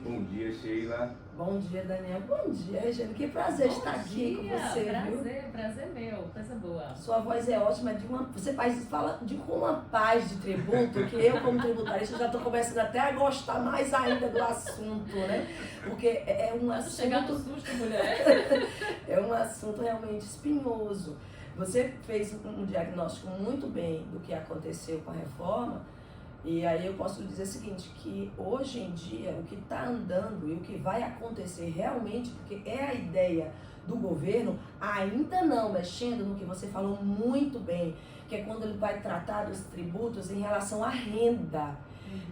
Bom dia, Sheila. Bom dia, Daniel. Bom dia, Regina. Que prazer estar aqui com você, viu? Prazer meu, coisa boa. Sua voz é ótima, você fala com uma paz de tributo, que eu, como tributarista, já estou começando até a gostar mais ainda do assunto, né? Porque é um assunto... Chegar no susto, mulher. É um assunto realmente espinhoso. Você fez um diagnóstico muito bem do que aconteceu com a reforma. E aí eu posso lhe dizer o seguinte, que hoje em dia o que está andando e o que vai acontecer realmente, porque é a ideia do governo, ainda não mexendo no que você falou muito bem, que é quando ele vai tratar dos tributos em relação à renda.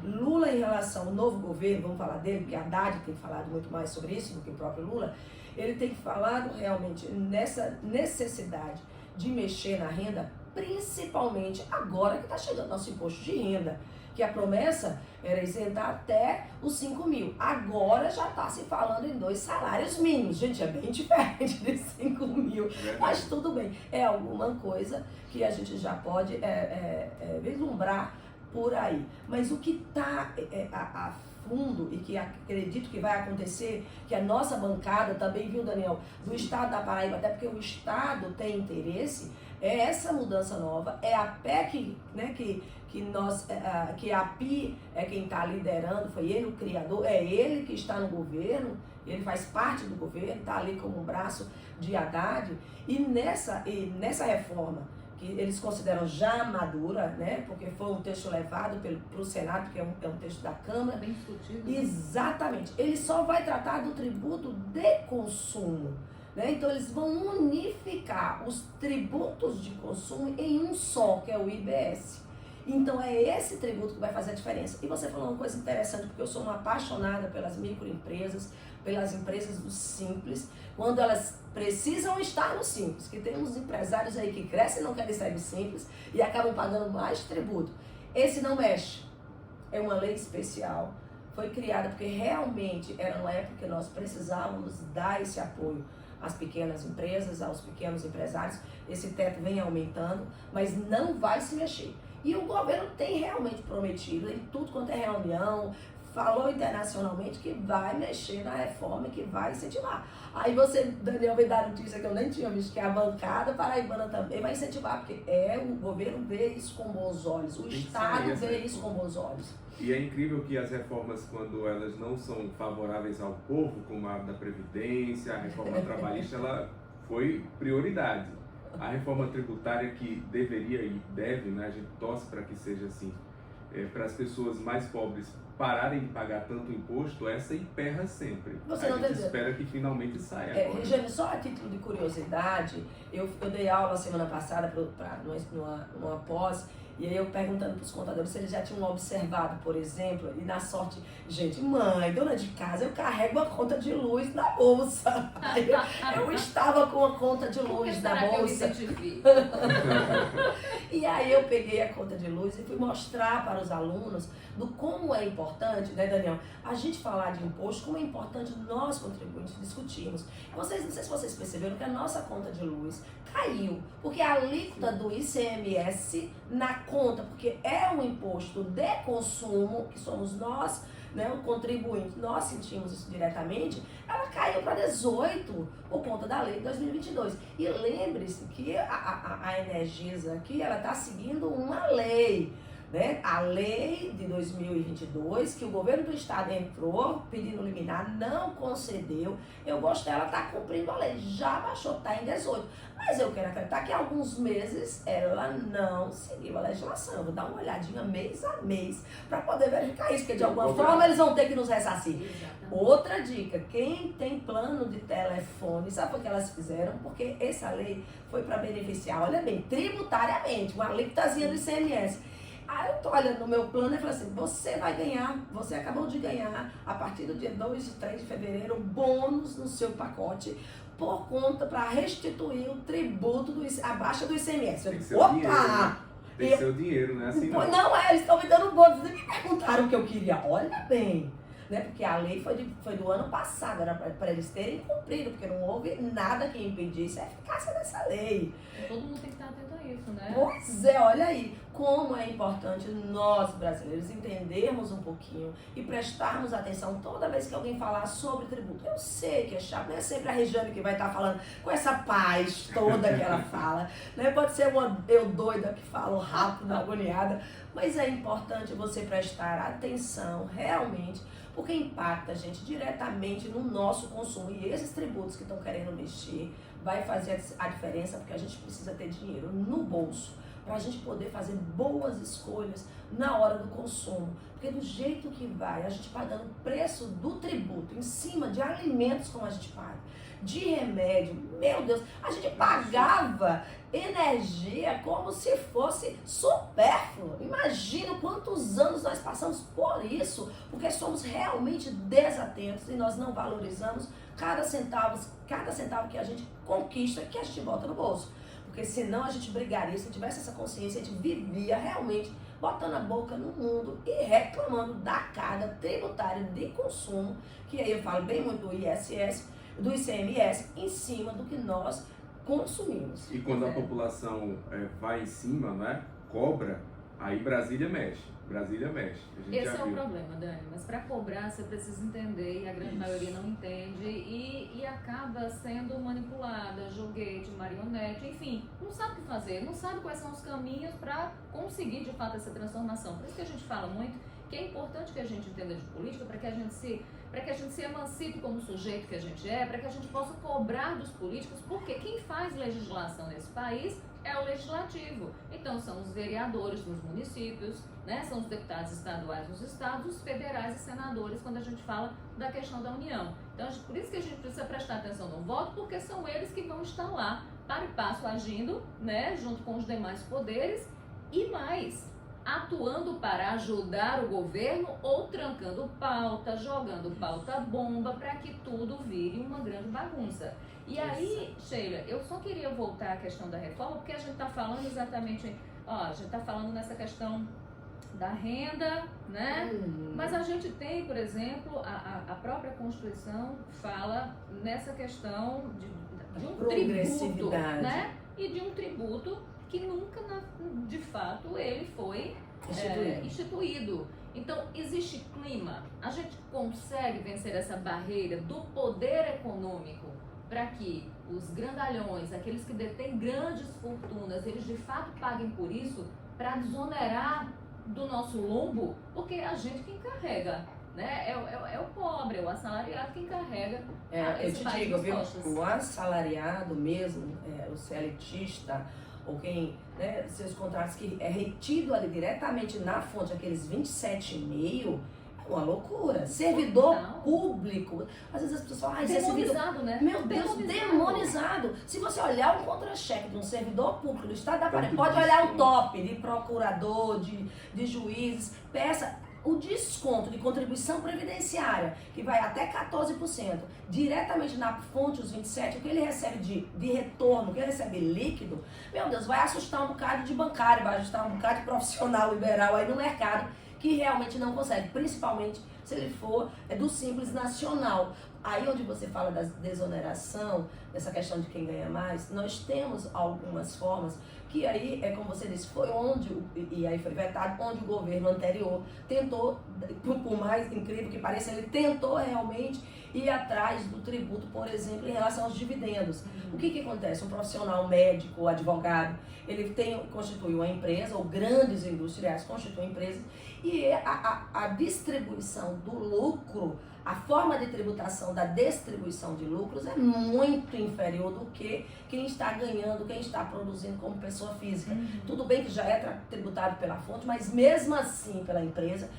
Lula, em relação ao novo governo, vamos falar dele, porque a Haddad tem falado muito mais sobre isso do que o próprio Lula, ele tem falado realmente nessa necessidade de mexer na renda, principalmente agora que está chegando nosso imposto de renda, que a promessa era isentar até os 5 mil. Agora já está se falando em 2 salários mínimos. Gente, é bem diferente de 5 mil, mas tudo bem. É alguma coisa que a gente já pode vislumbrar por aí. Mas o que está a fundo e que acredito que vai acontecer, que a nossa bancada também, viu, Daniel, do Estado da Paraíba, até porque o Estado tem interesse, é essa mudança nova, é a PEC, né, que a PI é quem está liderando, foi ele o criador, é ele que está no governo, ele faz parte do governo, está ali como um braço de Haddad, e nessa reforma, que eles consideram já madura, né, porque foi um texto levado para o Senado, que é um texto da Câmara. Bem discutido. Exatamente. Ele só vai tratar do tributo de consumo, né? Então eles vão unificar os tributos de consumo em um só, que é o IBS. Então é esse tributo que vai fazer a diferença. E você falou uma coisa interessante, porque eu sou uma apaixonada pelas microempresas, pelas empresas do Simples, quando elas precisam estar no Simples, que tem uns empresários aí que crescem e não querem sair do Simples e acabam pagando mais tributo. Esse não mexe. É uma lei especial, foi criada porque realmente era uma época que nós precisávamos dar esse apoio às pequenas empresas, aos pequenos empresários. Esse teto vem aumentando, mas não vai se mexer. E o governo tem realmente prometido, em tudo quanto é reunião, falou internacionalmente que vai mexer na reforma e que vai incentivar. Aí você, Daniel, veio dar notícia que eu nem tinha visto, que a bancada paraibana também vai incentivar, porque o governo vê isso com bons olhos, o Estado vê isso com bons olhos. E é incrível que as reformas, quando elas não são favoráveis ao povo, como a da Previdência, a reforma trabalhista, ela foi prioridade. A reforma tributária que deveria e deve, né, a gente torce para que seja assim, para as pessoas mais pobres pararem de pagar tanto imposto, essa emperra sempre. Você a não gente deve... espera que finalmente saia agora. Regiane, só a título de curiosidade, eu dei aula semana passada numa pós, e aí eu perguntando para os contadores se eles já tinham observado, por exemplo, e na sorte, gente, mãe, dona de casa, eu carrego a conta de luz na bolsa. Eu estava com a conta de luz na bolsa. E aí eu peguei a conta de luz e fui mostrar para os alunos do como é importante, né, Daniel, a gente falar de imposto, como é importante nós contribuintes discutirmos. Não sei se vocês perceberam que a nossa conta de luz caiu, porque a alíquota do ICMS na conta, porque é um imposto de consumo, que somos nós, né, o contribuinte, nós sentimos isso diretamente, ela caiu para 18 por conta da lei de 2022. E lembre-se que a Energisa aqui, ela está seguindo uma lei, né? A lei de 2022, que o governo do estado entrou pedindo liminar, não concedeu. Eu gostei, ela está cumprindo a lei, já baixou, está em 18. Mas eu quero acreditar que há alguns meses ela não seguiu a legislação. Eu vou dar uma olhadinha mês a mês para poder verificar isso, porque de alguma forma eles vão ter que nos ressarcir. Exatamente. Outra dica, quem tem plano de telefone, sabe o que elas fizeram? Porque essa lei foi para beneficiar, olha bem, tributariamente, uma alíquotazinha do ICMS. Aí eu tô olhando no meu plano e falei assim, você vai ganhar, você acabou de ganhar, a partir do dia 2 e 3 de fevereiro, bônus no seu pacote, por conta, para restituir o tributo, a baixa do ICMS. Tem que ser o dinheiro, né? Tem que ser o dinheiro, né? Assim não. Não, eles estão me dando bônus, eles me perguntaram o que eu queria, olha bem. né? Porque a lei foi do ano passado, era para eles terem cumprido, porque não houve nada que impedisse a eficácia dessa lei. Todo mundo tem que estar atento a isso, né? Pois é, olha aí, como é importante nós brasileiros entendermos um pouquinho e prestarmos atenção toda vez que alguém falar sobre tributo. Eu sei que é chato, não é sempre a Regiane que vai estar falando com essa paz toda que ela fala, né? Pode ser uma eu doida que falo rápido, agoniada, mas é importante você prestar atenção realmente, porque impacta a gente diretamente no nosso consumo. E esses tributos que estão querendo mexer vai fazer a diferença, porque a gente precisa ter dinheiro no bolso para a gente poder fazer boas escolhas na hora do consumo. Porque do jeito que vai, a gente pagando o preço do tributo em cima de alimentos como a gente paga, de remédio, meu Deus, a gente pagava energia como se fosse supérfluo. Imagina quantos anos nós passamos por isso, porque somos realmente desatentos e nós não valorizamos cada centavo que a gente conquista, que a gente bota no bolso. Porque senão a gente brigaria, se tivesse essa consciência, a gente vivia realmente botando a boca no mundo e reclamando da carga tributária de consumo, que aí eu falo bem muito do ISS, do ICMS, em cima do que nós consumimos. E quando a população vai em cima, né, cobra, aí Brasília mexe. Brasília mexe. Esse é o problema, Dani. Mas para cobrar você precisa entender, e a grande maioria não entende, e acaba sendo manipulada, joguete, marionete, enfim, não sabe o que fazer, não sabe quais são os caminhos para conseguir de fato essa transformação. Por isso que a gente fala muito que é importante que a gente entenda de política para que a gente se emancipe como sujeito que a gente é, para que a gente possa cobrar dos políticos, porque quem faz legislação nesse país é o legislativo. Então são os vereadores nos municípios, né? São os deputados estaduais nos estados, os federais e senadores quando a gente fala da questão da União. Então por isso que a gente precisa prestar atenção no voto, porque são eles que vão estar lá, para e passo, agindo, né? Junto com os demais poderes e mais, atuando para ajudar o governo ou trancando pauta, jogando pauta bomba para que tudo vire uma grande bagunça. E aí, Sheila, eu só queria voltar à questão da reforma, porque a gente está falando exatamente, a gente está falando nessa questão da renda, né? Mas a gente tem, por exemplo, a própria Constituição fala nessa questão de um tributo, né? E de um tributo que nunca, de fato, ele foi instituído. Então, existe clima, a gente consegue vencer essa barreira do poder econômico para que os grandalhões, aqueles que detêm grandes fortunas, eles de fato paguem por isso para desonerar do nosso lombo, porque é a gente quem carrega, né? É o pobre, é o assalariado quem carrega esse país nas costas. O assalariado mesmo, o CLTista, ou quem, né, seus contratos que é retido ali diretamente na fonte, aqueles 27,5%, é uma loucura. Servidor público, às vezes as pessoas falam, demonizado, né? Meu Deus, demonizado. Se você olhar um contra-cheque de um servidor público do Estado da Paraíba, pode olhar o top de procurador, de juízes, peça o desconto de contribuição previdenciária, que vai até 14%, diretamente na fonte, os 27%, o que ele recebe de retorno, o que ele recebe líquido, meu Deus, vai assustar um bocado de bancário, vai assustar um bocado de profissional liberal aí no mercado, que realmente não consegue, principalmente se ele for do Simples Nacional. Aí onde você fala da desoneração, dessa questão de quem ganha mais, nós temos algumas formas que aí, como você disse, foi e aí foi vetado, onde o governo anterior tentou, por mais incrível que pareça, ele tentou realmente ir atrás do tributo, por exemplo, em relação aos dividendos. O que acontece? Um profissional médico, advogado, ele constitui uma empresa, ou grandes industriais constituem empresas, e a distribuição do lucro, a forma de tributação da distribuição de lucros é muito inferior do que quem está ganhando, quem está produzindo como pessoa física. Tudo bem que já é tributado pela fonte, mas mesmo assim pela empresa,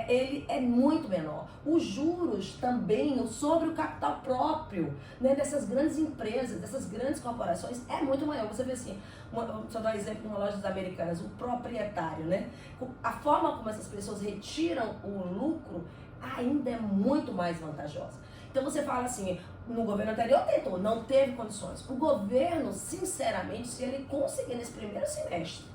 ele é muito menor. Os juros também sobre o capital próprio, né, dessas grandes empresas, dessas grandes corporações, é muito maior. Você vê assim, só dar um exemplo, uma loja americanas, o proprietário, né? A forma como essas pessoas retiram o lucro ainda é muito mais vantajosa. Então você fala assim, no governo anterior tentou, não teve condições. O governo, sinceramente, se ele conseguir nesse primeiro semestre,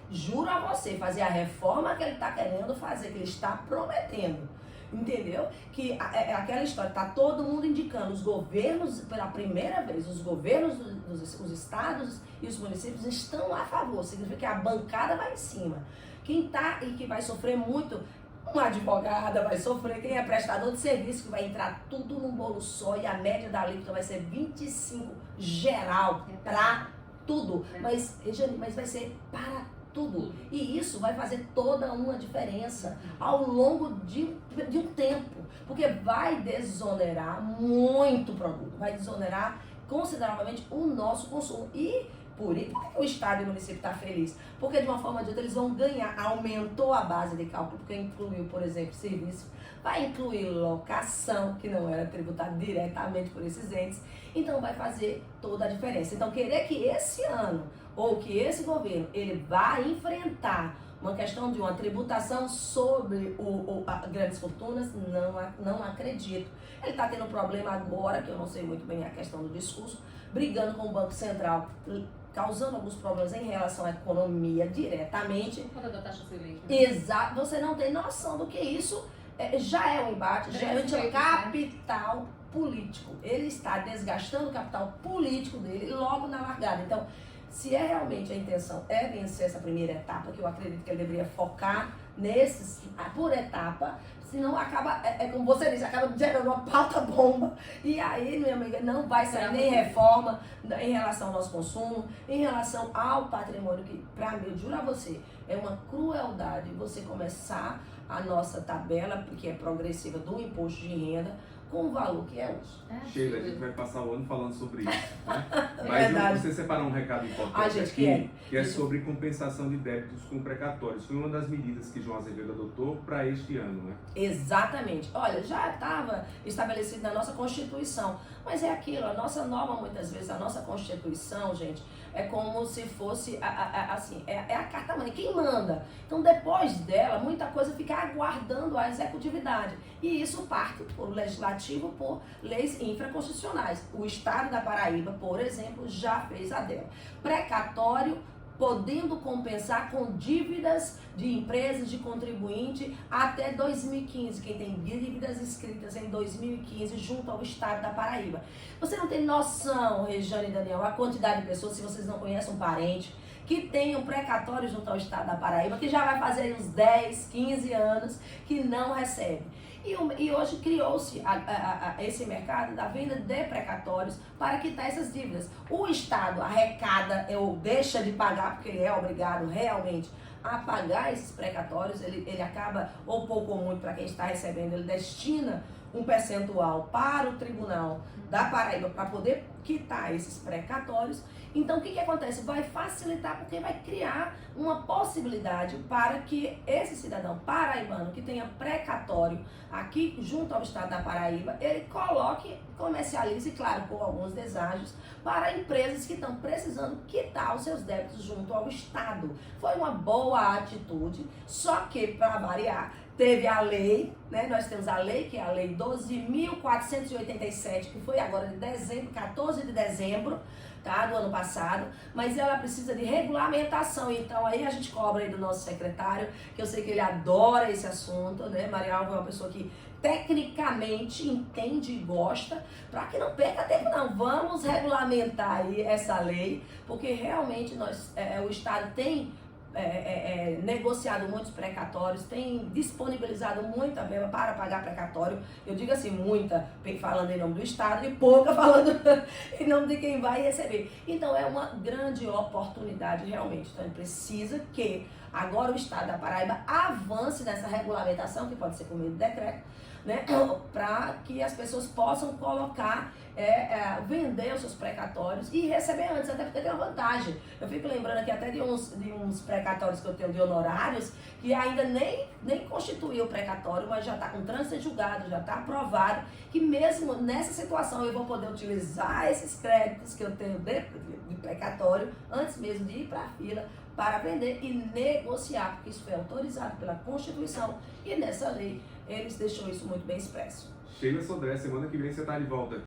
juro a você, fazer a reforma que ele está querendo fazer, que ele está prometendo, Entendeu? Que é aquela história, tá todo mundo indicando, os governos, pela primeira vez, os governos os estados e os municípios estão a favor, significa que a bancada vai em cima. Quem tá e que vai sofrer muito, uma advogada vai sofrer, quem é prestador de serviço, que vai entrar tudo num bolo só e a média da alíquota vai ser 25 geral para tudo. Mas vai ser para tudo. E isso vai fazer toda uma diferença ao longo de um tempo, porque vai desonerar muito produto, vai desonerar consideravelmente o nosso consumo. E por que o Estado e o município estão felizes? Porque de uma forma ou de outra eles vão ganhar, aumentou a base de cálculo, porque incluiu, por exemplo, serviço, vai incluir locação, que não era tributada diretamente por esses entes, então vai fazer toda a diferença. Então querer que esse ano, ou que esse governo, ele vai enfrentar uma questão de uma tributação sobre grandes fortunas, não acredito. Ele está tendo um problema agora, que eu não sei muito bem a questão do discurso, brigando com o Banco Central, causando alguns problemas em relação à economia diretamente. Por conta da taxa Selic. Exato, você não tem noção do que isso já é um embate, já é um capital político. Ele está desgastando o capital político dele logo na largada. Então, se é realmente a intenção é vencer essa primeira etapa, que eu acredito que ele deveria focar nesses, por etapa, senão acaba, como você disse, acaba gerando uma pauta-bomba. E aí, minha amiga, não vai sair nem reforma em relação ao nosso consumo, em relação ao patrimônio, que, pra mim, eu juro a você, é uma crueldade você começar a nossa tabela, que é progressiva, do imposto de renda, com o valor que é hoje. Sheila, a gente vai passar o ano falando sobre isso, né? Mas você separou um recado importante aqui, que é sobre compensação de débitos com precatórios. Foi uma das medidas que João Azevedo adotou para este ano, né? Exatamente. Olha, já estava estabelecido na nossa Constituição, mas é aquilo, a nossa norma, muitas vezes, a nossa Constituição, gente, é como se fosse, assim, é a carta-mãe, quem manda. Então, depois dela, muita coisa fica aguardando a executividade. E isso parte por legislativo, por leis infraconstitucionais. O Estado da Paraíba, por exemplo, já fez a dela. Precatório, podendo compensar com dívidas de empresas, de contribuinte, até 2015, quem tem dívidas escritas em 2015 junto ao Estado da Paraíba. Você não tem noção, Regiane e Daniel, a quantidade de pessoas, se vocês não conhecem um parente, que tem um precatório junto ao Estado da Paraíba, que já vai fazer uns 10, 15 anos que não recebe. E hoje criou-se esse mercado da venda de precatórios para quitar essas dívidas. O Estado arrecada ou deixa de pagar, porque ele é obrigado realmente a pagar esses precatórios, ele acaba, ou pouco ou muito para quem está recebendo, ele destina um percentual para o Tribunal da Paraíba para poder quitar esses precatórios. Então, o que acontece? Vai facilitar, porque vai criar uma possibilidade para que esse cidadão paraibano que tenha precatório aqui junto ao Estado da Paraíba, ele coloque, comercialize, claro, com alguns deságios, para empresas que estão precisando quitar os seus débitos junto ao Estado. Foi uma boa atitude, só que, para variar, teve a lei, né? Nós temos a lei, que é a lei 12.487, que foi agora de dezembro, 14 de dezembro, tá, do ano passado, mas ela precisa de regulamentação. Então aí a gente cobra aí do nosso secretário, que eu sei que ele adora esse assunto, né? Maria Alva é uma pessoa que tecnicamente entende e gosta, para que não perca tempo não. Vamos regulamentar aí essa lei, porque realmente o Estado tem negociado muitos precatórios, tem disponibilizado muita verba para pagar precatório. Eu digo assim, muita falando em nome do Estado e pouca falando em nome de quem vai receber. Então é uma grande oportunidade realmente. Então precisa que agora o Estado da Paraíba avance nessa regulamentação, que pode ser por meio de decreto, né, para que as pessoas possam colocar, vender os seus precatórios e receber antes, até porque tem uma vantagem. Eu fico lembrando aqui até de uns precatórios que eu tenho de honorários, que ainda nem constituiu o precatório, mas já está com trânsito julgado, já está aprovado, que mesmo nessa situação eu vou poder utilizar esses créditos que eu tenho de precatório, antes mesmo de ir para a fila, para vender e negociar, porque isso foi autorizado pela Constituição e nessa lei eles deixam isso muito bem expresso. Sheila Sodré, semana que vem você está de volta.